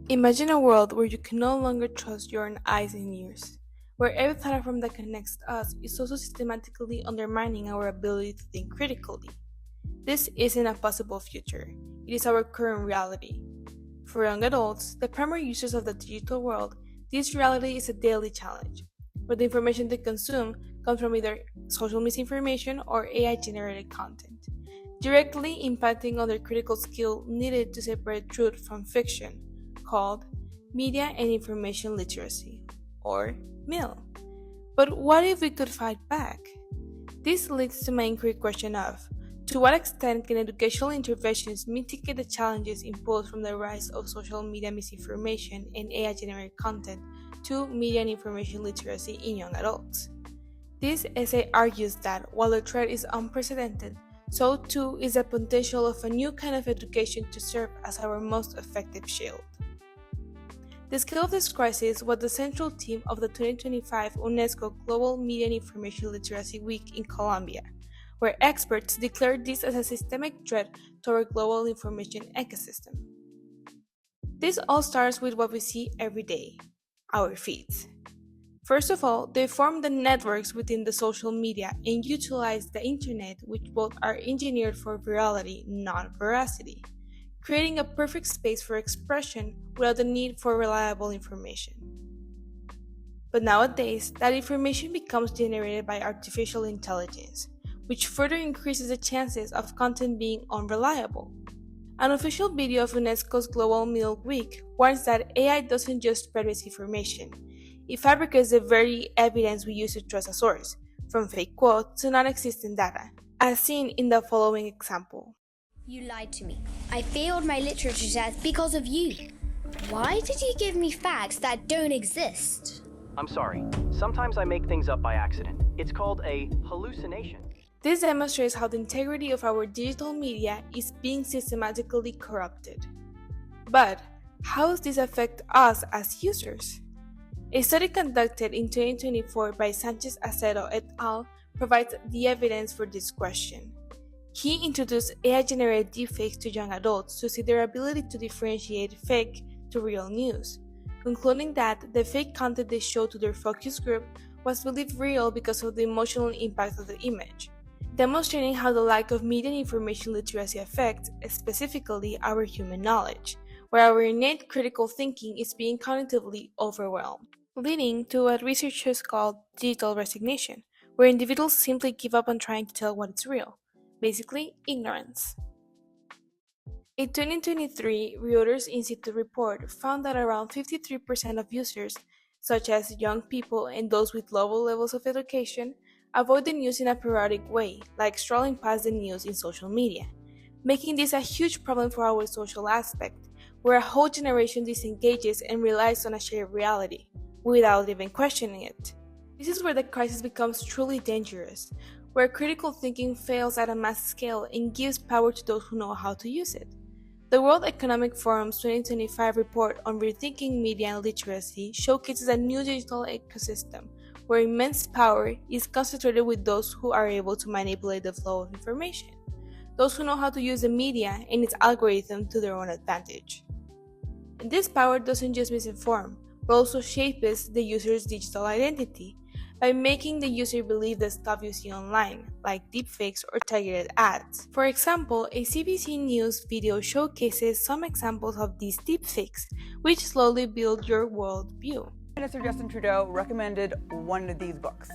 Imagine a world where you can no longer trust your own eyes and ears, where every platform that connects us is also systematically undermining our ability to think critically. This isn't a possible future, it is our current reality. For young adults, the primary users of the digital world, this reality is a daily challenge, where the information they consume comes from either social misinformation or AI generated content, directly impacting on their critical skill needed to separate truth from fiction, called Media and Information Literacy, or MIL. But what if we could fight back? This leads to my inquiry question of to what extent can educational interventions mitigate the challenges imposed from the rise of social media misinformation and AI generated content to media and information literacy in young adults? This essay argues that while the threat is unprecedented, so too is the potential of a new kind of education to serve as our most effective shield. The scale of this crisis was the central theme of the 2025 UNESCO Global Media and Information Literacy Week in Colombia, where experts declared this as a systemic threat to our global information ecosystem. This all starts with what we see every day, our feeds. First of all, they form the networks within the social media and utilize the internet, which both are engineered for virality, not veracity, creating a perfect space for expression without the need for reliable information. But nowadays, that information becomes generated by artificial intelligence, which further increases the chances of content being unreliable. An official video of UNESCO's Global Middle Week warns that AI doesn't just spread misinformation, it fabricates the very evidence we use to trust a source, from fake quotes to non existent data, as seen in the following example. You lied to me. I failed my literature test because of you. Why did you give me facts that don't exist? I'm sorry. Sometimes I make things up by accident. It's called a hallucination. This demonstrates how the integrity of our digital media is being systematically corrupted. But how does this affect us as users? A study conducted in 2024 by Sanchez Acedo et al. Provides the evidence for this question. He introduced AI-generated deepfakes to young adults to see their ability to differentiate fake to real news, concluding that the fake content they showed to their focus group was believed real because of the emotional impact of the image, demonstrating how the lack of media and information literacy affects, specifically, our human knowledge, where our innate critical thinking is being cognitively overwhelmed, leading to what researchers call digital resignation, where individuals simply give up on trying to tell what is real. Basically, ignorance. A 2023 Reuters Institute report found that around 53% of users, such as young people and those with low levels of education, avoid the news in a periodic way, like scrolling past the news in social media, making this a huge problem for our social aspect, where a whole generation disengages and relies on a shared reality, without even questioning it. This is where the crisis becomes truly dangerous, where critical thinking fails at a mass scale and gives power to those who know how to use it. The World Economic Forum's 2025 report on rethinking media and literacy showcases a new digital ecosystem where immense power is concentrated with those who are able to manipulate the flow of information, those who know how to use the media and its algorithm to their own advantage. And this power doesn't just misinform, but also shapes the user's digital identity, by making the user believe the stuff you see online, like deepfakes or targeted ads. For example, a CBC News video showcases some examples of these deepfakes, which slowly build your worldview. Minister Justin Trudeau recommended one of these books.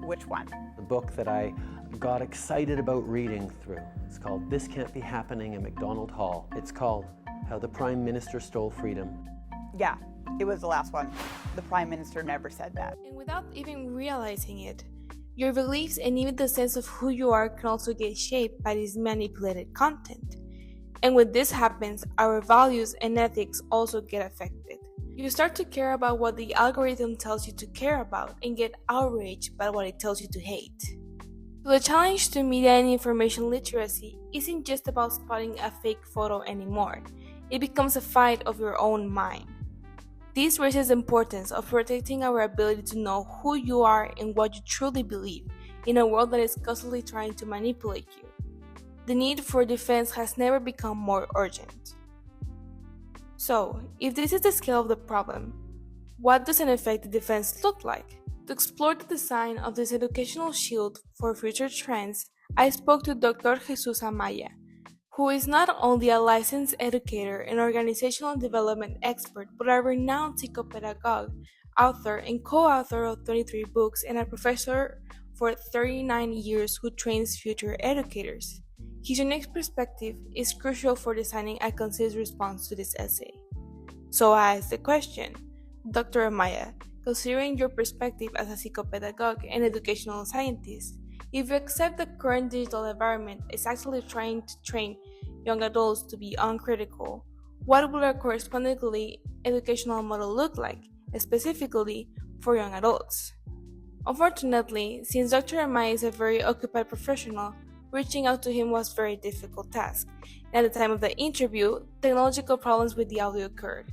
Which one? The book that I got excited about reading through. It's called This Can't Be Happening in MacDonald Hall. It's called How the Prime Minister Stole Freedom. Yeah, it was the last one. The Prime Minister never said that. And without even realizing it, your beliefs and even the sense of who you are can also get shaped by this manipulated content. And when this happens, our values and ethics also get affected. You start to care about what the algorithm tells you to care about and get outraged by what it tells you to hate. So the challenge to media and information literacy isn't just about spotting a fake photo anymore. It becomes a fight of your own mind. This raises the importance of protecting our ability to know who you are and what you truly believe in a world that is constantly trying to manipulate you. The need for defense has never become more urgent. So, if this is the scale of the problem, what does an effective defense look like? To explore the design of this educational shield for future trends, I spoke to Dr. Jesus Amaya, who is not only a licensed educator and organizational development expert, but a renowned psychopedagogue, author, and co author of 23 books, and a professor for 39 years who trains future educators. His unique perspective is crucial for designing a concise response to this essay. So I asked the question, Dr. Amaya, considering your perspective as a psychopedagogue and educational scientist, if you accept the current digital environment is actually trying to train young adults to be uncritical, what would a correspondingly educational model look like, specifically for young adults? Unfortunately, since Dr. Amaya is a very occupied professional, reaching out to him was a very difficult task, and at the time of the interview, technological problems with the audio occurred.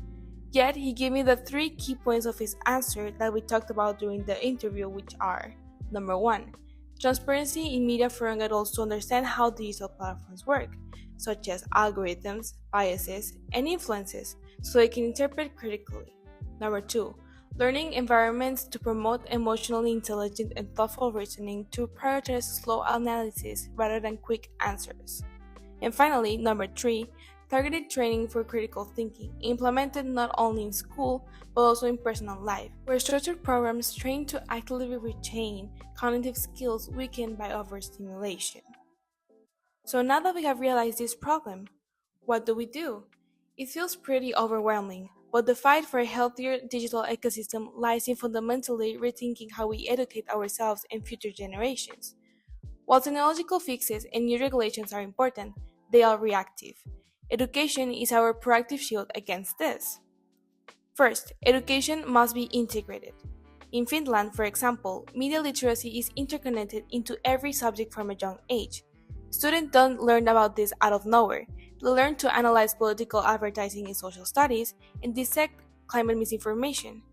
Yet, he gave me the three key points of his answer that we talked about during the interview, which are: number one, transparency in media for young adults to understand how digital platforms work, such as algorithms, biases, and influences, so they can interpret critically. Number two, learning environments to promote emotionally intelligent and thoughtful reasoning to prioritize slow analysis rather than quick answers. And finally, number three, targeted training for critical thinking, implemented not only in school but also in personal life, where structured programs train to actively retain cognitive skills weakened by overstimulation. So now that we have realized this problem, what do we do? It feels pretty overwhelming, but the fight for a healthier digital ecosystem lies in fundamentally rethinking how we educate ourselves and future generations. While technological fixes and new regulations are important, they are reactive. Education is our proactive shield against this. First, education must be integrated. In Finland, for example, media literacy is interconnected into every subject from a young age. Students don't learn about this out of nowhere. They learn to analyze political advertising in social studies and dissect climate misinformation.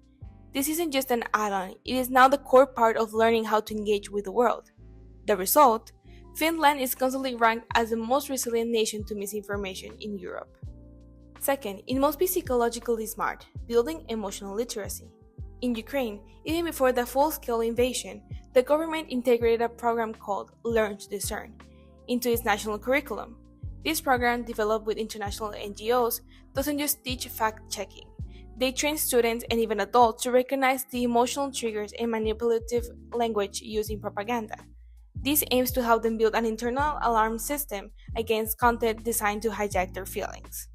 This isn't just an add on, it is now the core part of learning how to engage with the world. The result? Finland is constantly ranked as the most resilient nation to misinformation in Europe. Second, it must be psychologically smart, building emotional literacy. In Ukraine, even before the full-scale invasion, the government integrated a program called Learn to Discern into its national curriculum. This program, developed with international NGOs, doesn't just teach fact-checking. They train students and even adults to recognize the emotional triggers and manipulative language used in propaganda. This aims to help them build an internal alarm system against content designed to hijack their feelings.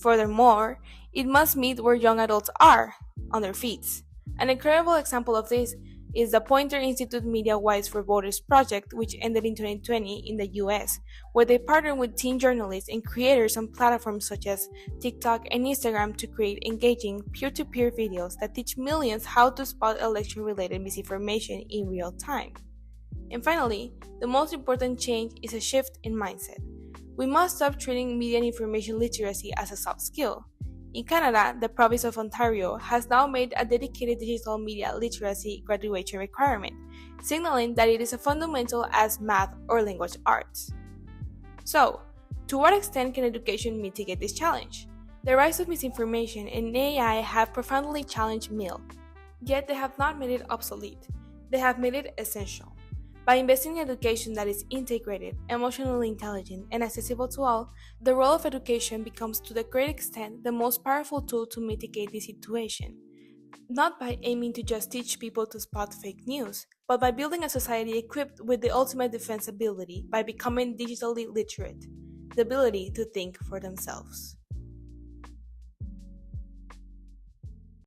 Furthermore, it must meet where young adults are, on their feet. An incredible example of this is the Poynter Institute Media Wise for Voters project, which ended in 2020 in the US, where they partnered with teen journalists and creators on platforms such as TikTok and Instagram to create engaging peer-to-peer videos that teach millions how to spot election-related misinformation in real time. And finally, the most important change is a shift in mindset. We must stop treating media and information literacy as a soft skill. In Canada, the province of Ontario has now made a dedicated digital media literacy graduation requirement, signaling that it is as fundamental as math or language arts. So, to what extent can education mitigate this challenge? The rise of misinformation and AI have profoundly challenged MIL, yet they have not made it obsolete. They have made it essential. By investing in education that is integrated, emotionally intelligent, and accessible to all, the role of education becomes to the great extent the most powerful tool to mitigate this situation. Not by aiming to just teach people to spot fake news, but by building a society equipped with the ultimate defense ability by becoming digitally literate, the ability to think for themselves.